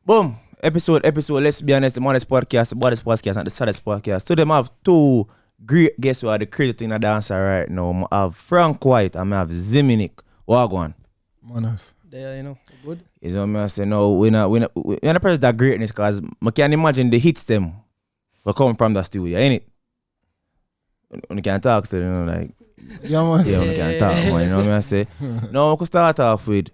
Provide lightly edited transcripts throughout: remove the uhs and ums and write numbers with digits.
Boom. Episode. Let's be honest, the modest podcast, and the saddest podcast. So them have two great guests who are the crazy thing in the dancer right now. I have Franc White and I have Zimmi. Wagwan. Manas. There, good. Is what I say. No, we're not press that greatness because I can imagine the hits them will come from the studio, ain't it? When you can talk still, like. Yeah, man. Yeah, when you can talk, man. You know what I say? Now we could start off with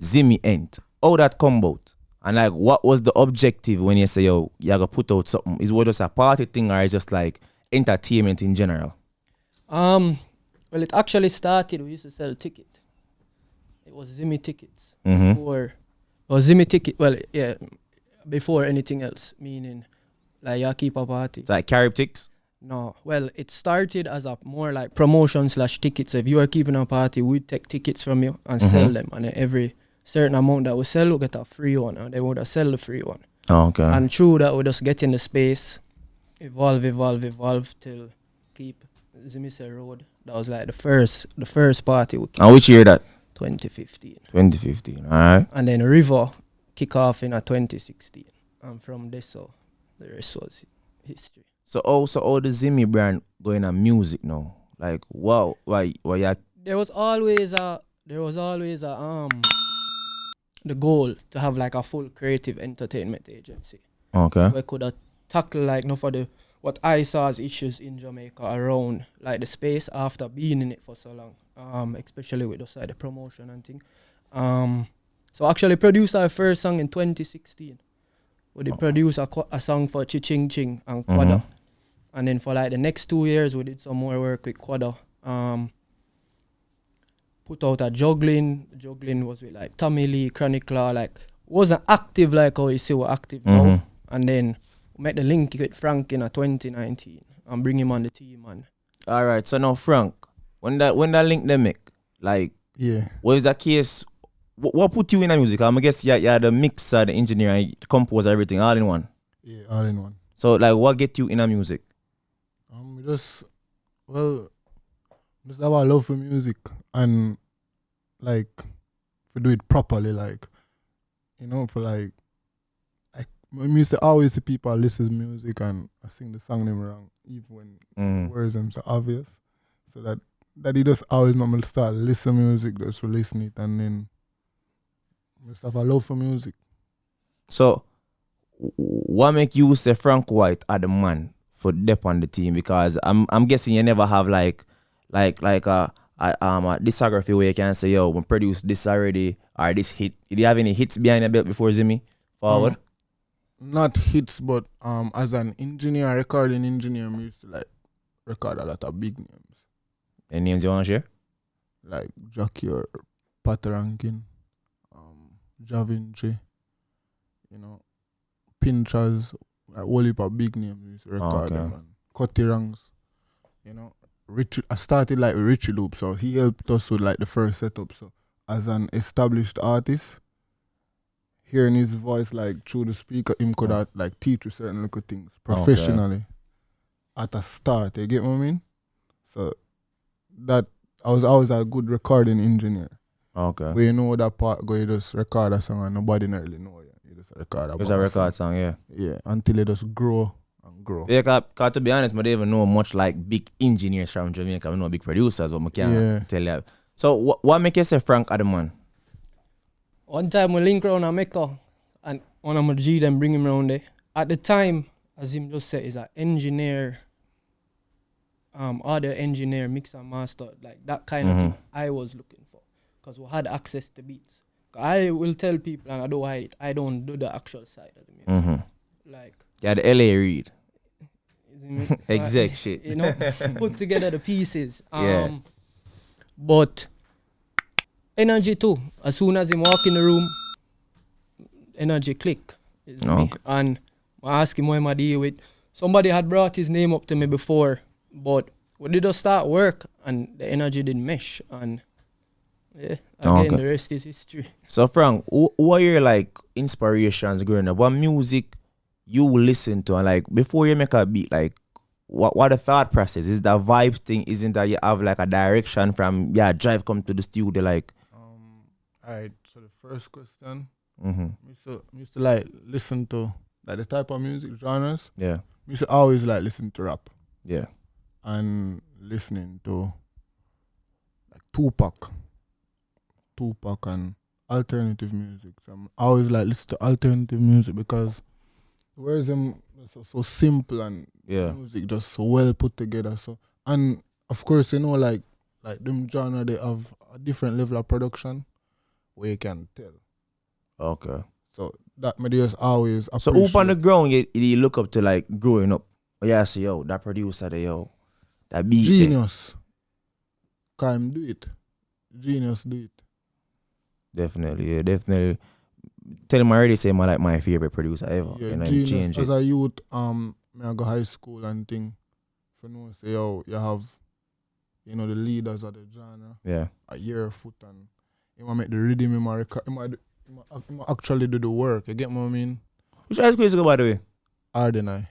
Zimmi Ent. How that come about? And like, what was the objective when you say, yo, you're gonna put out something? Is it just a party thing or is it just like entertainment in general? Well, it actually started. We used to sell tickets. It was Zimmi tickets before, or Zimmi ticket. Well, yeah, before anything else. Meaning, like you keep a party. It's like carib ticks. No, well, it started as a more like promotion / tickets. So if you are keeping a party, we'd take tickets from you and sell them, and then every certain amount that we sell, we get a free one, and they would have sell the free one. Oh, okay. And through that, we just get in the space, evolve till keep Zimmi Road. That was like the first party we keep. And which year that? 2015. 2015. All right. And then River kick off in 2016, and from this, so the rest was history. So also all the Zimmi brand going on music now. Like, wow, why you? There was always a the goal to have like a full creative entertainment agency. Okay. We could have tackled like what I saw as issues in Jamaica around like the space after being in it for so long. Especially with the promotion and thing. So actually produced our first song in 2016. We did produce a song for Chi Ching and Quada. And then for like the next 2 years we did some more work with Quada. Put out a juggling. Juggling was with like Tommy Lee, Chronicler, like wasn't active like how you see we're active now. And then we made the link with Franc in 2019 and bring him on the team, man. Alright, so now Franc, when that link they make, like, Yeah. what is that case? What put you in the music? I guess you're the mixer, the engineer, the composer, everything, all in one. Yeah, all in one. So like, what get you in the music? Just have a love for music and like to do it properly, like for like I used to always see people listen to music and I sing the song name wrong, even when words them so obvious. So that he just always make me start listen music, just to listen it, and then just have a love for music. So what make you say Franc White are the man for depth on the team? Because I'm guessing you never have like a discography where you can say, yo, we produced this already or this hit. Did you have any hits behind your belt before Zimmi forward? Not hits, but as an engineer, recording engineer, we used to like record a lot of big names. Any names you want to share? Like Jackie or Pat Rankin, Javin J, Pinchers, like whole heap of big names we used to record them, and Cutty Rangs, I started like with Richie Loop, so he helped us with like the first setup. So as an established artist, hearing his voice like through the speaker, him could like teach you certain little things professionally at a start. You get what I mean? So that I was always a good recording engineer. Okay. Where you know that part, go you just record a song and nobody really know you. You just record a It's a record song, yeah. Yeah, until it just grow and grow. Yeah, cause to be honest, I don't even know much like big engineers from Jamaica. I know big producers, but I can't tell you. So what make you say Franc are the man? One time we link around a Mecca and one of my G them bring him around there. At the time, as him just said, is an engineer, audio engineer, mixer, master, like that kind of thing I was looking for. Because we had access to beats. I will tell people, and I don't hide it, I don't do the actual side of the music. Like, yeah, the LA Reid. Exact shit. Put together the pieces. Yeah. But energy too. As soon as him walk in the room, energy click. Me. And I ask him what I deal with. Somebody had brought his name up to me before, but we did just start work and the energy didn't mesh. And yeah, again, the rest is history. So Franc, what are your like inspirations growing up? What music you listen to, and like before you make a beat, like what the thought process is? That vibes thing, isn't that you have like a direction from drive come to the studio like? Alright, so the first question, Used to like listen to like the type of music genres. Yeah. Used to always like listen to rap Yeah. and listening to like Tupac and alternative music. So I'm always like listen to alternative music because whereas them so simple and Yeah. music just so well put together. So and of course like them genre they have a different level of production where you can tell. Okay. So that me just always So appreciate. up on the ground, you look up to like growing up. Yeah, so yo, that producer, that beat. Genius. Can do it. Genius do it. Definitely, yeah, definitely. Tell him I already say my like my favorite producer ever. Yeah, You know, Genius. change As it. a youth, me I go high school and thing. For no say yo, you have, the leaders of the genre. Yeah. A year foot and you might make the rhythm, you actually do the work. You get what I mean? Which high school is it go, by the way? Ardenai.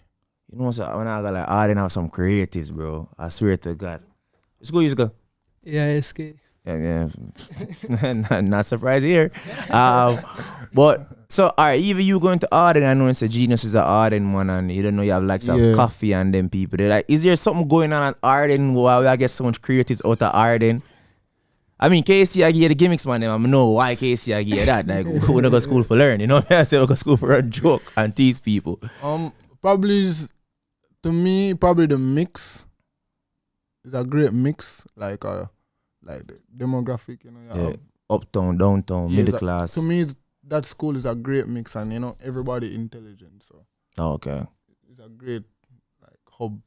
You know, so when I got like, I didn't have some creatives, bro. I swear to God. Which school you go? Yeah, SK. Yeah. Not surprised here. But so alright, even you going to Arden, I know it's a Genius is an Arden man, and you don't know you have like some Yeah. coffee and them people. They're like, is there something going on at Arden while I get so much creatives out of Arden? I mean, KC I give you the gimmicks, man. I know why KC I give you that. Like, we don't go to school for learn, you know? I say we go to school for run joke and tease people. To me, probably the mix is a great mix. Like the demographic, you Yeah. Uptown, downtown, Yeah, middle that- class. To me, that school is a great mix, and everybody intelligent. So Oh, okay. it's a great like hub.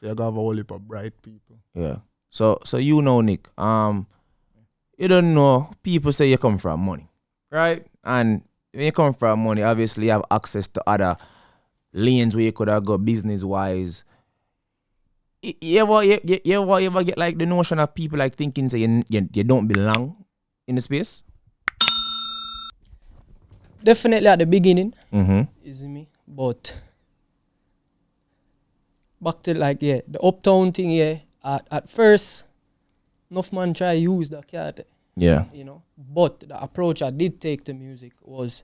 So you have a whole heap of bright people. Yeah. So you know, Nick, you don't know, people say you come from money, right? And when you come from money, obviously you have access to other lanes where you could have got business wise. You ever get like the notion of people like thinking say you don't belong in the space? Definitely at the beginning, Mm-hmm. Zimi. But back to the uptown thing, at first, enough man try use that card, Yeah. But the approach I did take to music was,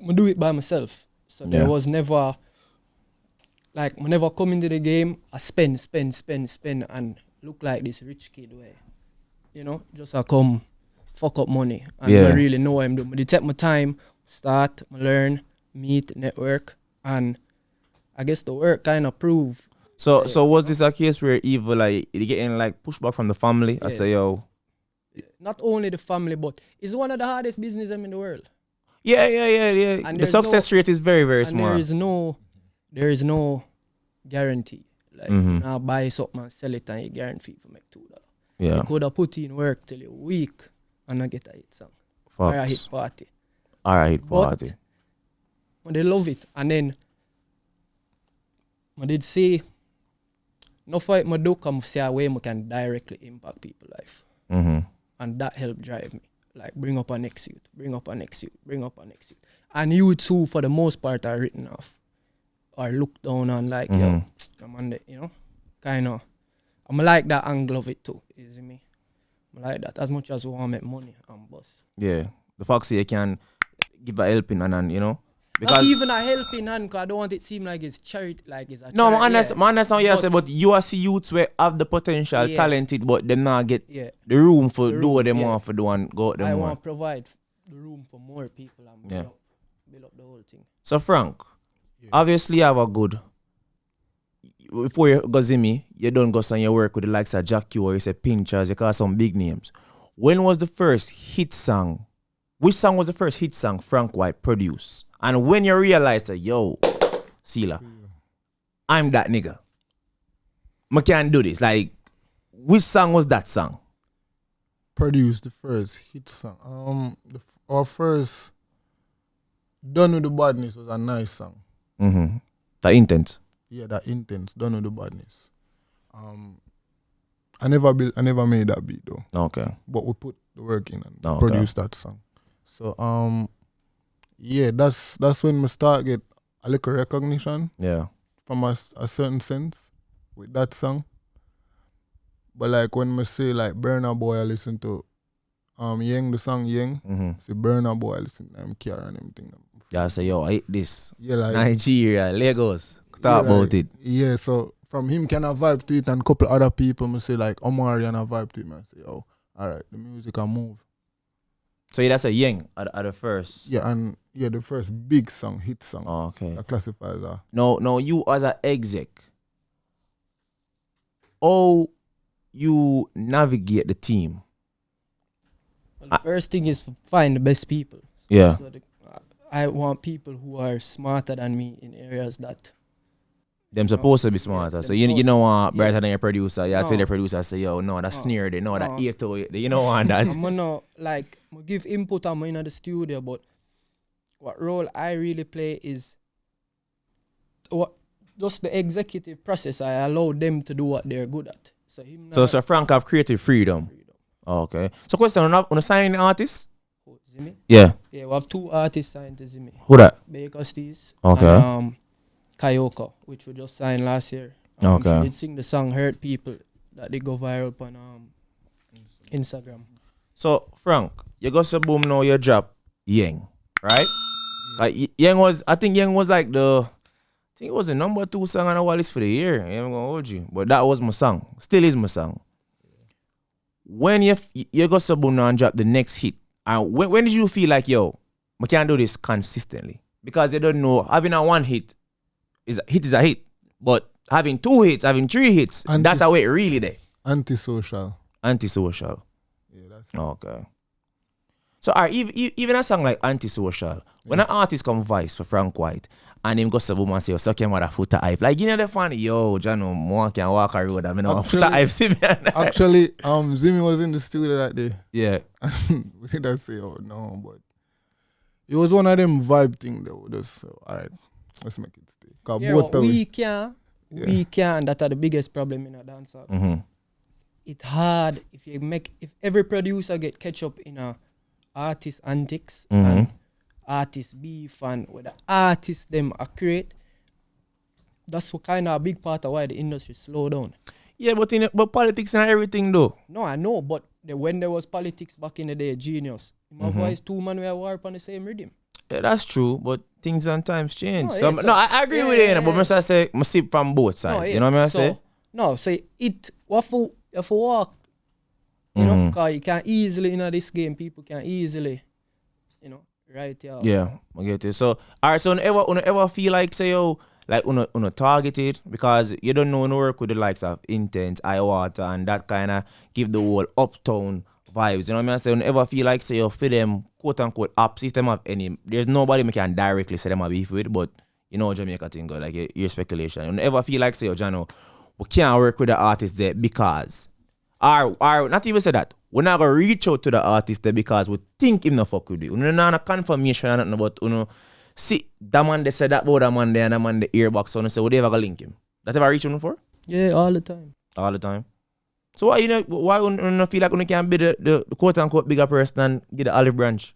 I do it by myself. So there Yeah. was never, I never come into the game, I spend, and look like this rich kid way. Just I come fuck up money. And Yeah. I really know what I'm doing. But I take my time, start, learn, meet, network, and I guess the work kind of prove. So was this a case where either like you getting like pushback from the family? I Yeah. say yo. Not only the family, but it's one of the hardest business in the world. Yeah. And The there's success rate is very, very And small. there is no guarantee. Like, Mhm. you buy something and sell it and you guarantee for make $2. Yeah. You could have put in work till you're weak and not get a hit song. Or a hit Facts. party. Alright, But- party. But they love it. And then I did say, no fight I do come see a way I can directly impact people's life. Mm-hmm. And that helped drive me. Like bring up a next youth, bring up a next youth, bring up a next youth. And youths who for the most part are written off or looked down on like, yo, I'm on the, kind of. I'm like that angle of it too, is me. I like that as much as we want to make money and boss. Yeah. The fact you can give a helping and Not because even a helping hand, because I don't want it to seem like it's charity, like it's a no, charity. man, understand what you But- say, but you are see youths where have the potential, Yeah. talented, but them not get Yeah, the room for The do what room, them yeah. want for do and go out I them want want. to provide the room for more people and Yeah. build up the whole thing. So Frank, Yeah. obviously you have a good. Before you go Zimi, you don't go on your work with the likes of Jack Q or you say Pinchers, you call some big names. When was the first hit song? Which song was the first hit song Frank White produced? And when you realized that, yo, Sila, I'm that nigga. I can't do this. Like, which song was that song? Produced the first hit song. Our first Done With The Badness was a nice song. Mm-hmm. The Intence. Yeah, that Intence, Done With The Badness. I never made that beat though, Okay. but we put the work in and Okay. produced that song. So yeah, that's when we start get a little recognition Yeah. from a certain sense with that song. But like when me say like Burna Boy, I listen to Yang, the song Yang. Mm-hmm. See Burna Boy listen to him car and him thing. Yeah, say yo, I hate this. Yeah, like Nigeria, Lagos. Talk about like, it. Yeah, so from him can I vibe to it and couple other people me say like Omari and I vibe to him and say, oh, alright, the music can move. So yeah, that's a Yang at the first. Yeah, and the first big song, hit song. Oh, okay. That classifies that. No, you as an exec, how you navigate the team? Well, the first thing is to find the best people. Yeah. So I want people who are smarter than me in areas that Them supposed to be smarter. them So you supposed know to- brighter than your producer. You tell No. the producer say, yo, no, that's No. snare there, no, that No. 808. You know want that. I'm gonna like give input on in the studio, but what role I really play is what just the executive process. I allow them to do what they're good at. So him So Franc have creative freedom. Oh, okay. So question, on a signing artist? Zimi? Yeah. Yeah, we have 2 artists signed to Zimi. Who that? Baker Steez Okay. and Kayoko, which we just signed last year. Okay. She did sing the song Hurt People that they go viral on Instagram. So Franc, you got some boom now, you drop Yang, right? Like I think Yang was like I think it was the number 2 song on the wall list for the year. I ain't gonna hold you. But that was my song. Still is my song. When you got some boom now and drop the next hit, and when did you feel like, yo, I can't do this consistently? Because you don't know, having a one hit is a hit. But having 2 hits, having 3 hits, that's how it really there. Antisocial. Antisocial. Yeah, that's Okay. So even a song like Antisocial, when an artist come voice for Franc White and him go to woman say, suck your mother foot to hype. Like, you know the funny, yo, Jano, more can walk a road, I mean, foot to hype, see me. Actually, Zimi was in the studio that day. Yeah. We didn't say, oh no, but it was one of them vibe thing though. Just so, alright, let's make it stay. Cause Yeah, both of we can, that are the biggest problem in a dancehall. Mm-hmm. It's hard if every producer get catch up in a artist antics and artist beef and where the artists them are create. That's what kind of a big part of why the industry slow down. Yeah, but politics and everything though. No, I know, but when there was politics back in the day, genius. My voice 2 man were war on the same rhythm. Yeah, that's true, but things and times change. No, So, yeah, I agree with you, but I say I see from both sides. You know what I say? No, so it what for walk. You know, because you can easily in this game, people can easily, right here. Yeah, I get it. So, alright, so ever feel like say yo, like targeted because you don't know no work with the likes of Intence, Water, and that kinda give the whole uptown vibes. You know what I mean? So ever feel like say yo for them quote unquote ups, if them have any, there's nobody me can directly say them a beef with, but you know Jamaica thing go like your speculation. You ever feel like say yo Jano, we can't work with the artist there because or not even say that. We're not gonna reach out to the artist there because we think him no fuck with you. We don't have no confirmation or nothing about see that man they said that about that man there and that man the earbox on say would they ever gonna link him? That ever reach him for? Yeah, all the time. All the time. So why you feel like you can be the quote unquote bigger person and get the olive branch?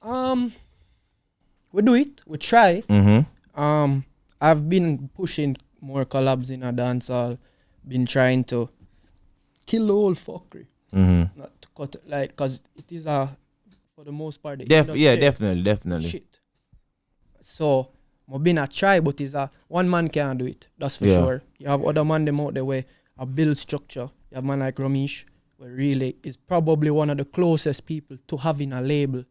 We do it. We try. Mm-hmm. I've been pushing more collabs in a dancehall. Been trying to kill the whole fuckery. Mm-hmm. Not to cut it, like, cause it is for the most part. The Yeah, industry definitely. shit. So, I've been a try, but it's one man can't do it. That's for sure. You have other man them out there where a build structure. You have man like Ramesh, where really is probably one of the closest people to having a label,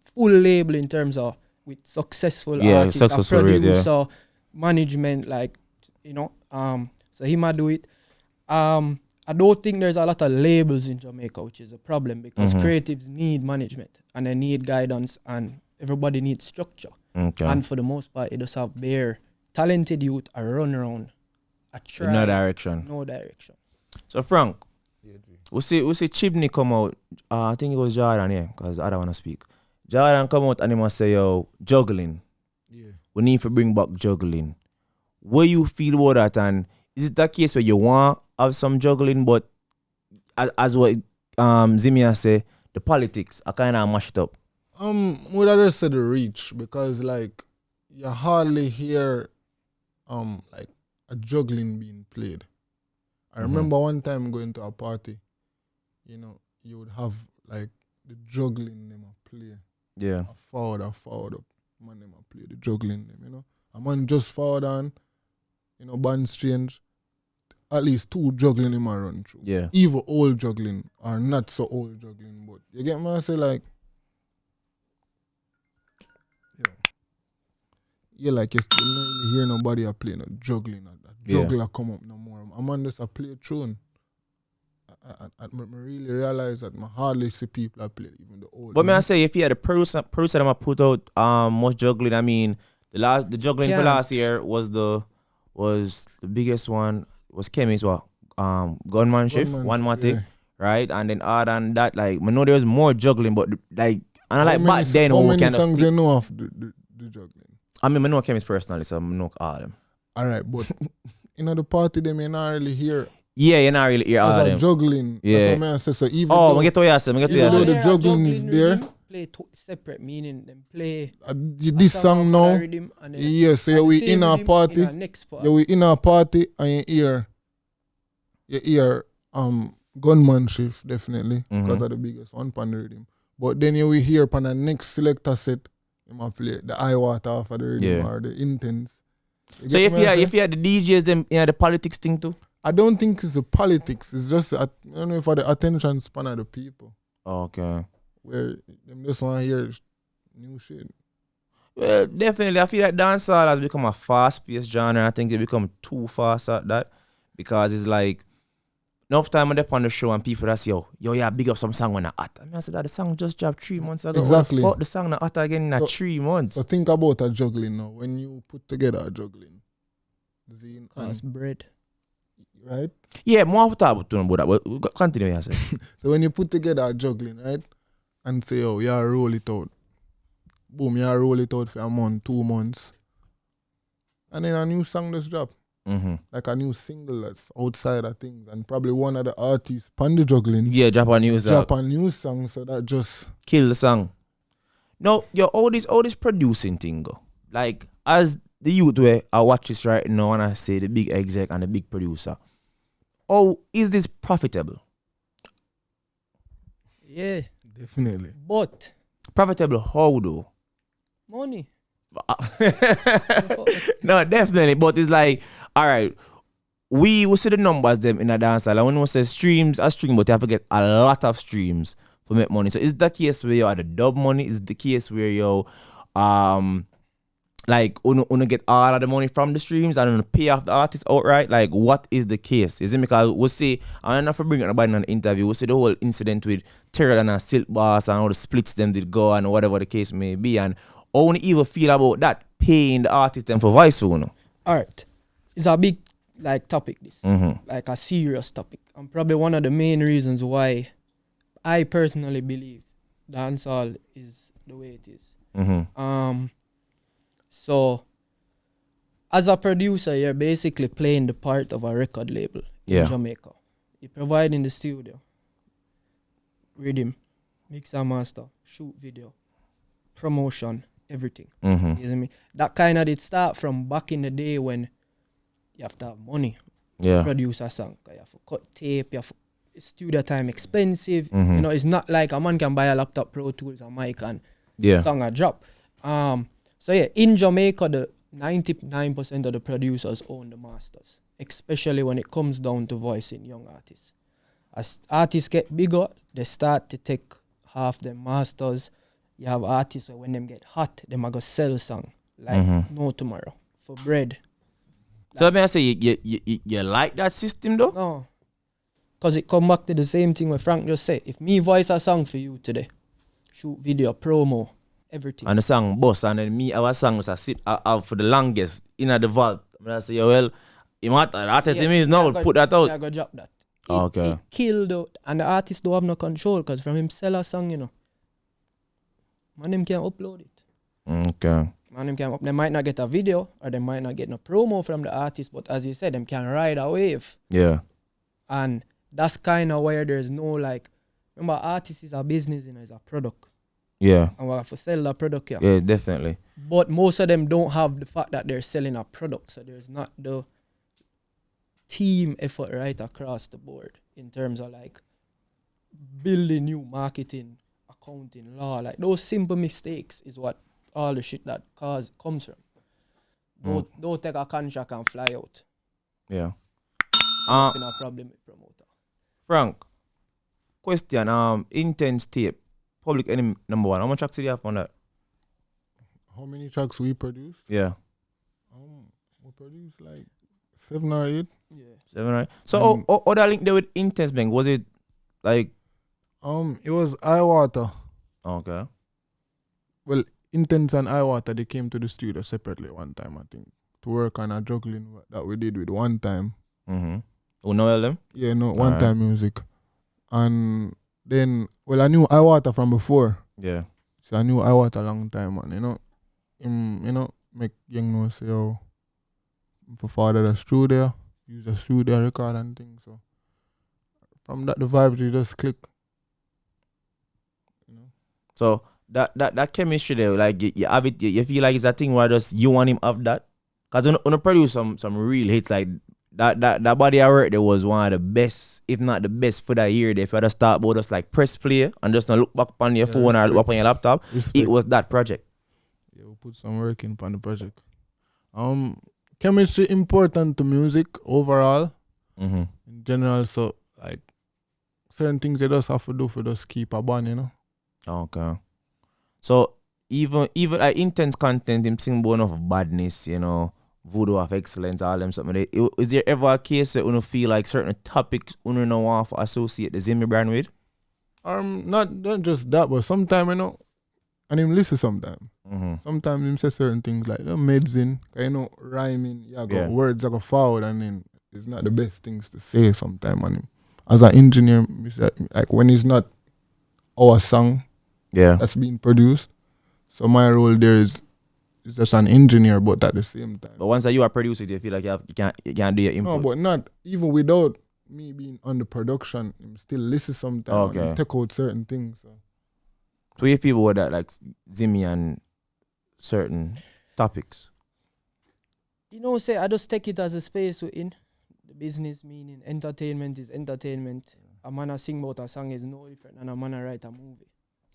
full label in terms of with successful artists, successful a rate, producer, management, like so he might do it. I don't think there's a lot of labels in Jamaica, which is a problem because creatives need management and they need guidance and everybody needs structure. Okay. And for the most part, it does have bare talented youth a run around, a try, no direction. no direction. So Franc, we see Chibney come out. I think it was Jordan, yeah, because I don't want to speak. Jordan come out and he must say, yo, juggling. Yeah. We need to bring back juggling. What you feel about that, and is it that case where you want have some juggling, but as what Zimmi say, the politics are kind of mashed up? Would I just say the reach because like you hardly hear like a juggling being played. I remember one time going to a party, you would have like the juggling them a play. Yeah. A forward up. Man them a play the juggling them, you know. A man just forward on, you know, band strange. At least 2 juggling him a run through. Yeah. Either old juggling or not so old juggling, but you get me? I say like, like you still not really hear nobody a play no juggling. A juggler come up no more. A man just a play tune. I really realize that I hardly see people a play even the old. But may I say, if you had a producer them a put out much juggling, I mean the juggling for last year was the biggest one. Was Kemi's what? Gunman shift, one matic, right? And then other than that, like I know there was more juggling, but like and I like back then how many songs you know of the juggling? I mean I know Kemi's personally, so I know all of them. Alright, but you know the party them you not really hear. Yeah, you're not really hear all of them. Juggling. Yeah. That's what I say. So even I get to you say, even though the juggling is there. Play separate meaning them play this song now. Yes, so we in our party. We in our party and you hear gunman shift definitely because of the biggest one pan the rhythm. But then you will hear pan the next selector set you might play the eye water off of the rhythm or the intense. So if you had the DJs them the politics thing too? I don't think it's the politics. It's just I don't know for the attention span of the people. Okay. Where them just want to hear new shit. Well, definitely. I feel like dancehall has become a fast-paced genre. I think it become too fast at that because it's like enough time I'm up on the show and people that say, yeah, big up some song when I hot. I mean, I said that the song just dropped 3 months ago. Exactly. Fuck the song not hot again in 3 months. So think about a juggling now. When you put together a juggling, cost bread. Right? Yeah, more of talk about that, but continue, I say. So when you put together a juggling, right? And say, you roll it out. Boom, you roll it out for a month, 2 months. And then a new song just drop. Like a new single that's outside of things. And probably one of the artists pan the juggling. Yeah, drop a new song, so that just kill the song. No, all this producing thing go. Like as the youth where I watch this right now and I say the big exec and the big producer. Oh, is this profitable? Yeah. Definitely. But profitable how though? Money. No, definitely. But it's like, all right, we will see the numbers them in a dancehall. And when we say streams, a stream, but you have to get a lot of streams to make money. So is the case where you are the dub money? Is the case where you like wanna get all of the money from the streams and pay off the artist outright? Like what is the case? Is it because we'll see, I'm not for bringing nobody in an interview, we'll see the whole incident with Terrell and Silk Boss and all the splits them did go and whatever the case may be, and how you even feel about that paying the artist them for voice for you know? Alright. It's a big like topic this. Like a serious topic. And probably one of the main reasons why I personally believe dancehall is the way it is. So, as a producer, you're basically playing the part of a record label in Jamaica. You're providing the studio, rhythm, mix and master, shoot video, promotion, everything. You know what I mean? That kind of did start from back in the day when you have to have money to produce a song. You have to cut tape, you have to, studio time expensive. You know, it's not like a man can buy a laptop, Pro Tools, a mic, and song a drop. So yeah, in Jamaica, the 99% of the producers own the masters, especially when it comes down to voicing young artists. As artists get bigger, they start to take half their masters. You have artists where when them get hot, them are going to sell song like no tomorrow for bread. So let me say, you like that system though? No. Because it come back to the same thing what Frank just said. If me voice a song for you today, shoot video, promo, everything. And the song bust, and then me, our song was a sit out for the longest in the vault. I say, well, you want the artist is now put that out. I go drop that. It killed out, and the artist don't have no control because from him sell a song, you know. Man, them can't upload it. Okay. Man, them can't they might not get a video or they might not get no promo from the artist, but as you said, them can ride a wave. Yeah. And that's kind of where there's no like, remember, artist is a business, you know, it's a product. Yeah. And we have to sell the product here. Yeah, definitely. But most of them don't have the fact that they're selling a product, so there's not the team effort right across the board in terms of like building new marketing, accounting, law, like those simple mistakes is what all the shit that comes from. Don't take a contract and fly out. Yeah. Been a problem with promoter. Frank, question. Intence tape, Public Enemy #1. How much tracks did you have on that? How many tracks we produced? Yeah. We produced like 7 or 8. Yeah. 7, right? So, other link there with Intence Bank, was it like? It was Iwater. Okay. Well, Intence and Iwater, they came to the studio separately one time, I think, to work on a juggling that we did with One Time. Mm-hmm. You know them? Yeah, no, One Time music. And then, well, I knew Iwater from before. Yeah. So I knew Iwater a long time, and make young know say, oh, for father the studio, use a studio record and things. So from that, the vibes you just click. So that chemistry there, like you have it, you feel like it's a thing where just you want him have that. Cause when you produce some real hits like that body I work there was one of the best, if not the best for that year. If you had to start about just like press play and just not look back on your phone or look back on your laptop, it was that project. Yeah, we put some work in on the project. Chemistry important to music overall. Mm-hmm. In general, so like certain things they just have to do for just keep a bond, Okay. So even like intense content, him sing about enough badness, voodoo of excellence, all them something. Is there ever a case that you feel like certain topics you don't want to associate the Zimmi brand with? Not just that, but sometimes and him listen sometimes. Mm-hmm. Sometimes him say certain things like medicine, rhyming, words that go forward, and then it's not the best things to say sometimes on him. As an engineer, like when it's not our song that's being produced, so my role there is just an engineer, but at the same time. But once that you are producing, you feel like you can't do your input. No, but not even without me being on the production, him still listen sometimes and take out certain things. So you feel about that, like Zimmi and certain topics? Say I just take it as a space within the business, meaning entertainment is entertainment. A man sing about a song is no different than a man write a movie.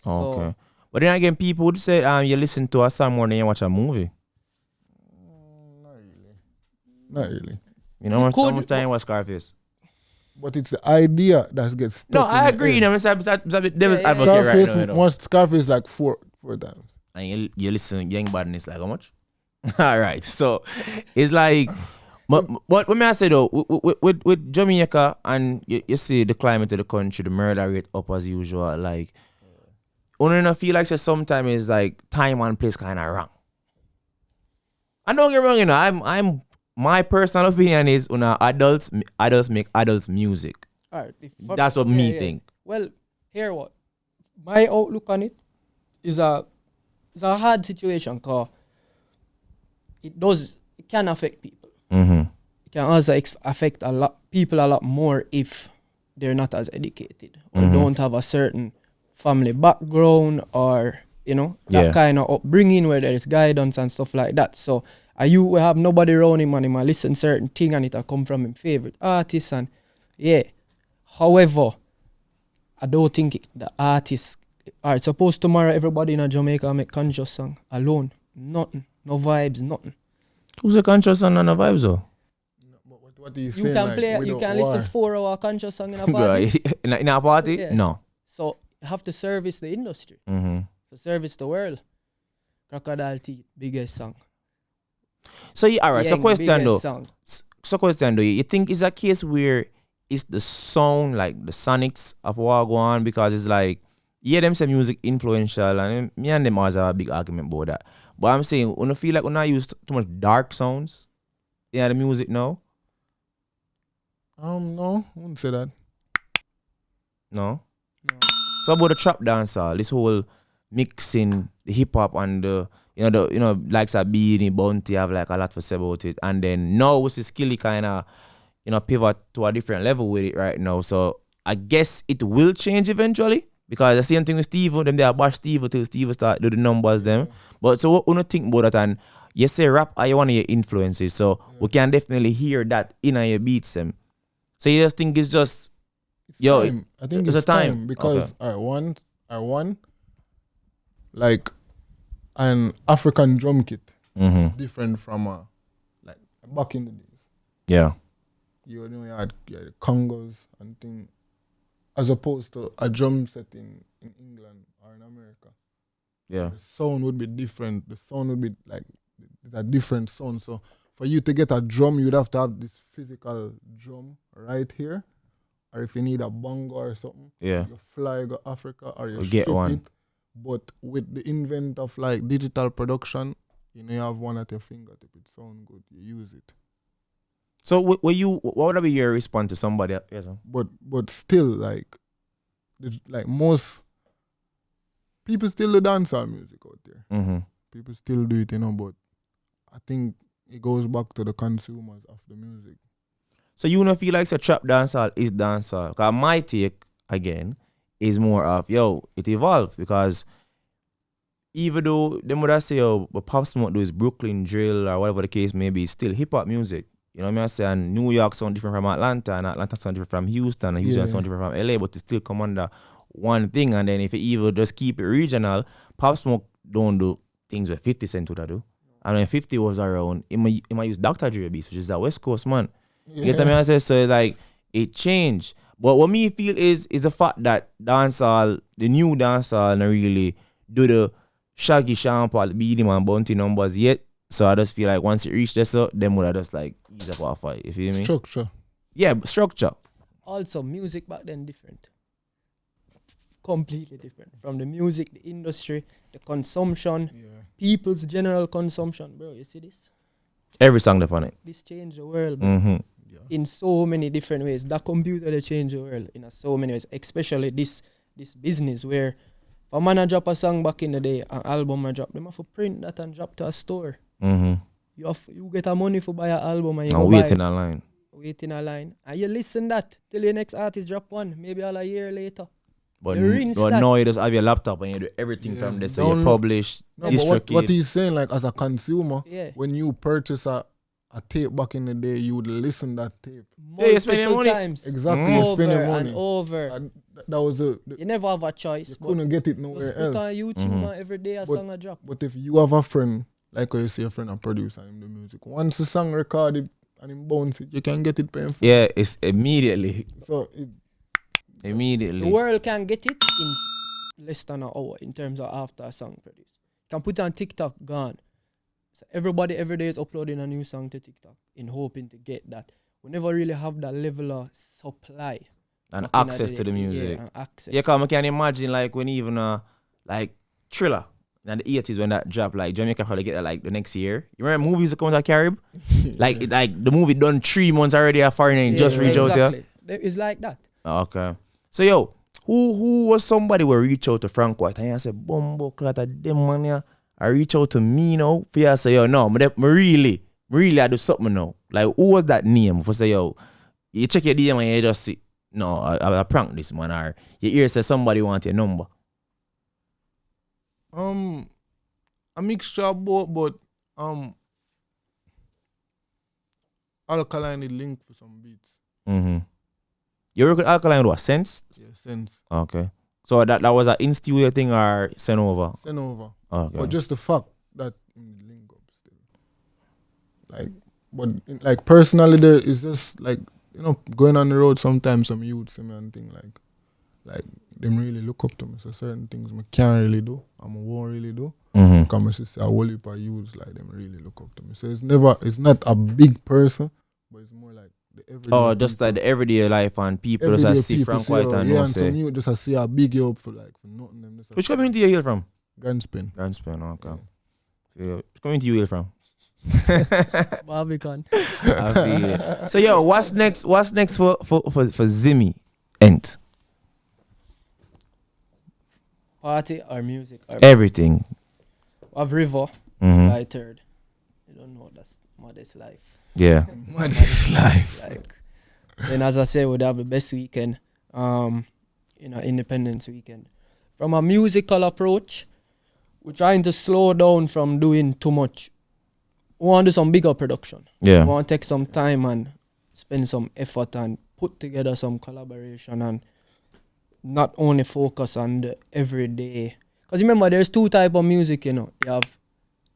Okay. But then again, people would say you listen to a song more than you watch a movie. Not really. How much time you watch Scarface? But it's the idea that gets stuck. No, I agree. I'm a devil's advocate Scarface, right now. Most Scarface like four times. And you listen, Young Badness like how much? All right. So it's like, what may I say though, with Jamaica and you see the climate of the country, the murder rate up as usual, like, I don't feel like sometimes it's like time and place kind of wrong. And don't get me wrong, I'm my personal opinion is adults make adults music. All right, that's what me think. Well, here what my outlook on it is a hard situation because it can affect people. Mm-hmm. It can also affect people a lot more if they're not as educated or don't have a certain family background or that kind of upbringing where there is guidance and stuff like that. So you will have nobody around him and he might listen certain thing and it'll come from him favorite artist and however I don't think the artists are supposed tomorrow everybody in Jamaica make conscious song alone. Nothing. No vibes, nothing. Who's a conscious song and no vibes though? What do you You can play you can listen 4-hour conscious song in a party. in a party? Yeah. No. So you have to service the industry. Mm-hmm. To service the world. Crocodile Teeth, biggest song. So alright, so question though. Song. You think it's a case where it's the sound, like the sonics of what go on, because it's like, them say music influential and me and them always have a big argument about that. But I'm saying, when I feel like when I use too much dark sounds the music now? No, I wouldn't say that. No? So about the trap dancer, this whole mixing the hip hop and the likes of Beanie Bounty have like a lot to say about it. And then now with the skilly kind of pivot to a different level with it right now. So I guess it will change eventually. Because the same thing with Steve, them they bash Steve till Steve start do the numbers them. But so what you think about that? And you say rap are one of your influences, so we can definitely hear that in your beats them. So you just think it's just Yo, time. I think it's it's a time. time because I want like an African drum kit. It's different from like back in the days. Yeah. You know, you had the congos and thing, as opposed to a drum set in England or in America. Yeah. The sound would be different. The sound would be like it's a different sound. So for you to get a drum, you'd have to have this physical drum right here. Or if you need a bongo or something, Yeah. you fly go Africa or you get ship one. it. But with the invent of like digital production, you know, you have one at your fingertip. It sound good. You use it. So what would be your response to somebody? Yes, sir. But still, like most people still do dancehall music out there. People still do it, you know. But I think it goes back to the consumers of the music. So you don't feel like trap dancehall is dancehall? Because my take again is more of it evolved because even though them would say but Pop Smoke do is Brooklyn drill or whatever the case may be, it's still hip hop music. You know what I mean? I say and New York sound different from Atlanta, and Atlanta sound different from Houston, and Houston sound different from LA, but it still come under one thing. And then if you even just keep it regional, Pop Smoke don't do things where 50 Cent would do. And when 50 was around, he might use Dr. Dre beats, which is that West Coast man. You get what I say? So like it changed. But what me feel is the fact that dancehall, the new dancehall, not really do the Shaggy Shampoo, Beanie Man, Bounty numbers yet. So I just feel like once it reach this, them would have just like ease up our fight. You feel me? Structure. Yeah, structure. Also, music back then different. Completely different. From the music, the industry, the consumption, people's general consumption. Bro, you see this? Every song upon it. This changed the world, bro. In so many different ways. That computer they changed the world in so many ways. Especially this business where if a man a drop a song back in the day, an album a drop, them have to print that and drop to a store. You get a money for buy an album and you go wait buy in a line. Wait in a line. And you listen that till your next artist drop one, maybe all a year later. But now you just have your laptop and you do everything from there. So you publish, but what he's saying, like as a consumer, when you purchase a tape back in the day, you would listen that tape. You spend your money. Times. Exactly, you spend your money. And over. And that was you never have a choice. You couldn't get it nowhere else. Put on YouTube every day a song a drop. But if you have a friend, like you say, a friend and producer and him the music, once the song recorded and him bounce it, you can get it painful. Yeah, it's immediately. So immediately. The world can get it in less than an hour in terms of after a song produced. Can put on TikTok, gone. So everybody every day is uploading a new song to TikTok in hoping to get that. We never really have that level of supply. And access to the music. Yeah, and access. Yeah, because I can imagine like when even like Thriller in the 80s when that dropped, like Jamaica probably get that like the next year. You remember movies that come to Carib? like the movie done 3 months already at foreign and just reach out there. It's like that. Okay. So who was somebody who reach out to Franc White and I said, Bumbo clat of them man here. I reach out to me now for you say, no, me really I do something now. Like who was that name for say, you check your DM and you just see, no, I prank this man, or you hear say somebody want your number. A mixture of both, but Alkaline is linked for some beats. You work with Alkaline with Sense? Yeah, Sense. Okay. So that was an in-studio thing or send over? Send over. Okay. But just the fact that link up still. Like, but like personally, there is just like, you know, going on the road sometimes some youths and thing like them really look up to me. So certain things I can't really do, I won't really do. Because my sister, a whole heap of youths like them really look up to me. So it's not a big person, but it's more like the everyday. Just people. like the everyday life and people just see Franc White and yeah, know and say. some youth just see a big you up for nothing. Them just Which community you hail from? Grand Spin. Grand Spin, okay. Yeah. Which community you hail from? Barbican. I feel it. So what's next for Zimi Ent? Party or music or Everything. of River by third. You don't know that's Modest Life. Yeah. Modest Life. Like, and as I say, we'd have the best weekend, Independence weekend. From a musical approach, we're trying to slow down from doing too much. We want to do some bigger production. Yeah. We want to take some time and spend some effort and put together some collaboration and not only focus on the everyday. Because remember, there's two type of music, you know. You have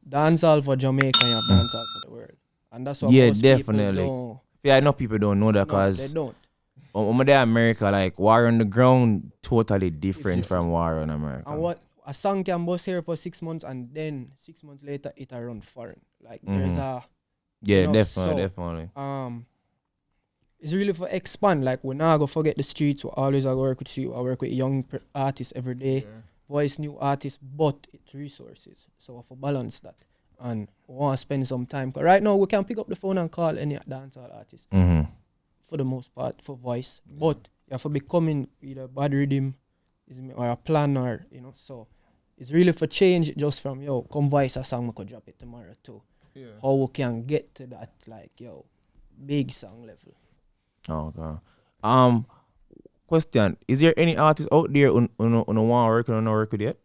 dancehall for Jamaica and you have dancehall for the world. And that's what most definitely. people don't. Yeah, I know people don't know that No, because they don't. over there in America, like War on the Ground, totally different from War on America. And what a song can bust here for 6 months and then 6 months later it a run foreign. Like there's a definitely. It's really for expand. Like we're not gonna forget the streets. We always I work with street. I work with young artists every day. Voice new artists, but it's resources. So for balance that, and we want to spend some time. Cause right now we can pick up the phone and call any dancehall artist for the most part for voice. But you have to be coming either bad rhythm, or a plan, or you know. So it's really for change. Just from come voice a song, we could drop it tomorrow too. Yeah. How we can get to that big song level. Okay. Question: is there any artist out there who want to work on a record yet?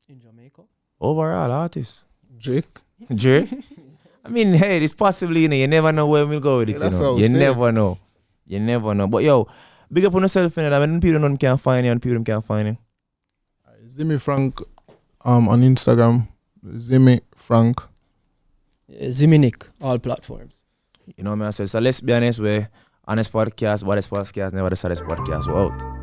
In Jamaica? Overall artist. Drake. I mean, hey, it's possibly, you never know where we'll go with it, You never know. You never know. But big up on yourself, I mean, people can't find you and people can't find you. Zimmi Franc on Instagram. Zimmi Franc. Zimmi Nick, all platforms. You know what I mean? So let's be honest, we're honest podcast, baddest podcast, never the saddest podcast. We're out.